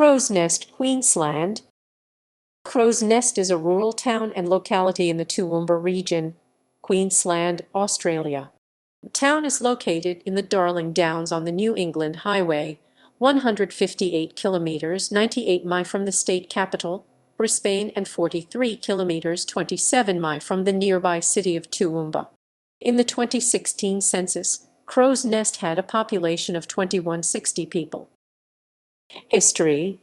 Crow's Nest, Queensland. Crow's Nest is a rural town and locality in the Toowoomba Region, Queensland, Australia. The town is located in the Darling Downs on the New England Highway, 158 kilometres 98 mi from the state capital, Brisbane, and 43 kilometres 27 mi from the nearby city of Toowoomba. In the 2016 census, Crow's Nest had a population of 2160 people. History.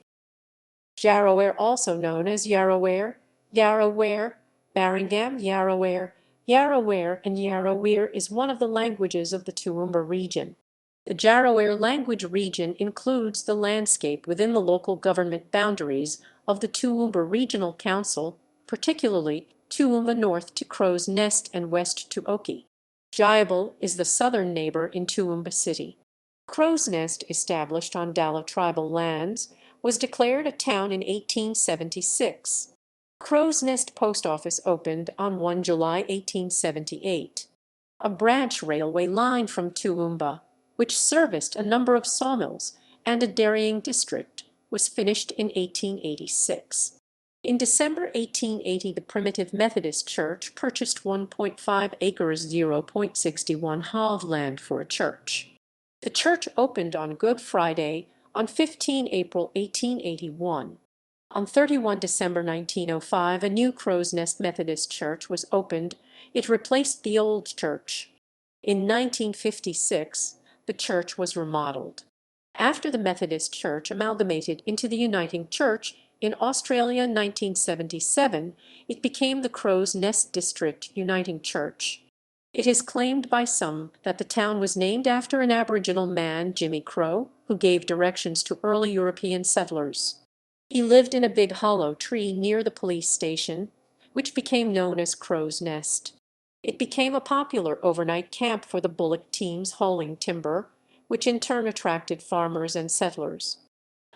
Yarroware, also known as Yarroware, Barringham, Yarroware, and Yarrowere, is one of the languages of the Toowoomba region. The Yarroware language region includes the landscape within the local government boundaries of the Toowoomba Regional Council, particularly Toowoomba north to Crow's Nest and west to Oakey. Jayabal is the southern neighbor in Toowoomba City. Crow's Nest, established on Dalla tribal lands, was declared a town in 1876. Crow's Nest Post Office opened on 1 July 1878. A branch railway line from Toowoomba, which serviced a number of sawmills and a dairying district, was finished in 1886. In December 1880, the Primitive Methodist Church purchased 1.5 acres (0.61 ha) of land for a church. The church opened on Good Friday, on 15 April 1881. On 31 December 1905, a new Crow's Nest Methodist Church was opened. It replaced the old church. In 1956, the church was remodeled. After the Methodist Church amalgamated into the Uniting Church in Australia in 1977, it became the Crow's Nest District Uniting Church. It is claimed by some that the town was named after an Aboriginal man, Jimmy Crow, who gave directions to early European settlers. He lived in a big hollow tree near the police station, which became known as Crow's Nest. It became a popular overnight camp for the bullock teams hauling timber, which in turn attracted farmers and settlers.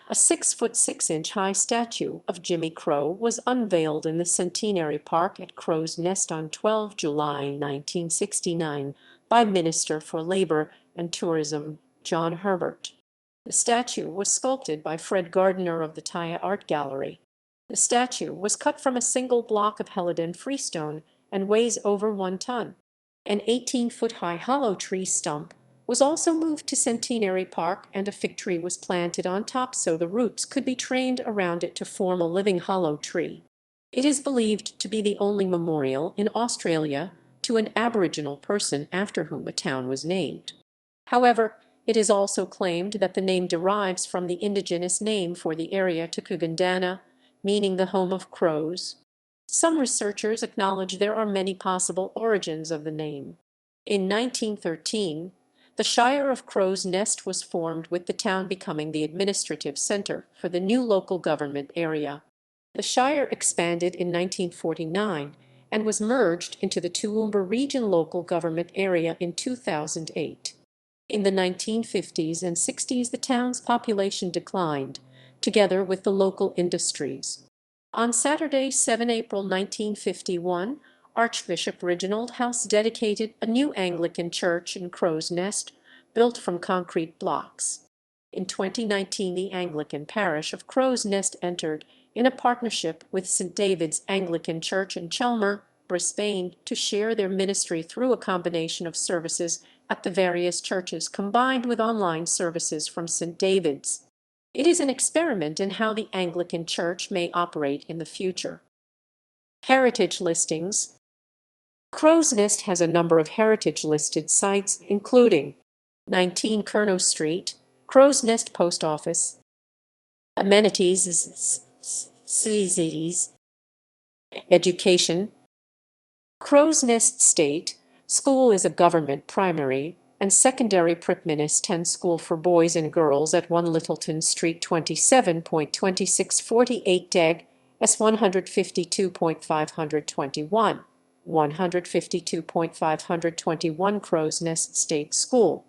A 6-foot 6-inch high statue of Jimmy Crow was unveiled in the Centenary Park at Crow's Nest on 12 July 1969 by Minister for Labour and Tourism John Herbert. The statue was sculpted by Fred Gardiner of the Taya Art Gallery. The statue was cut from a single block of Helidon freestone and weighs over 1 ton. An 18-foot-high hollow tree stump was also moved to Centenary Park, and a fig tree was planted on top so the roots could be trained around it to form a living hollow tree. It is believed to be the only memorial in Australia to an Aboriginal person after whom a town was named. However, it is also claimed that the name derives from the indigenous name for the area Tukugandana, meaning the home of crows. Some researchers acknowledge there are many possible origins of the name. In 1913, the Shire of Crow's Nest was formed, with the town becoming the administrative centre for the new local government area. The Shire expanded in 1949 and was merged into the Toowoomba Region local government area in 2008. In the 1950s and 60s, the town's population declined, together with the local industries. On Saturday, 7 April 1951, Archbishop Reginald House dedicated a new Anglican church in Crow's Nest, built from concrete blocks. In 2019, the Anglican parish of Crow's Nest entered in a partnership with St. David's Anglican Church in Chelmer, Brisbane, to share their ministry through a combination of services at the various churches combined with online services from St. David's. It is an experiment in how the Anglican Church may operate in the future. Heritage listings. Crow's Nest has a number of heritage-listed sites, including 19 Curnow Street, Crow's Nest Post Office. Amenities, education. Crow's Nest State School is a government primary and secondary Prepminis school for boys and girls at 1 Littleton Street, 27.2648 Deg, S152.521. 152.521 Crow's Nest State School.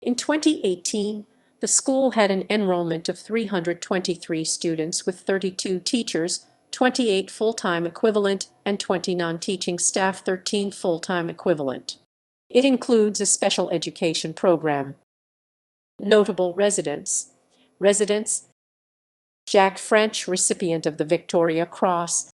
In 2018, the school had an enrollment of 323 students with 32 teachers, 28 full-time equivalent, and 20 non-teaching staff, 13 full-time equivalent. It includes a special education program. Notable residents. Jack French, recipient of the Victoria Cross,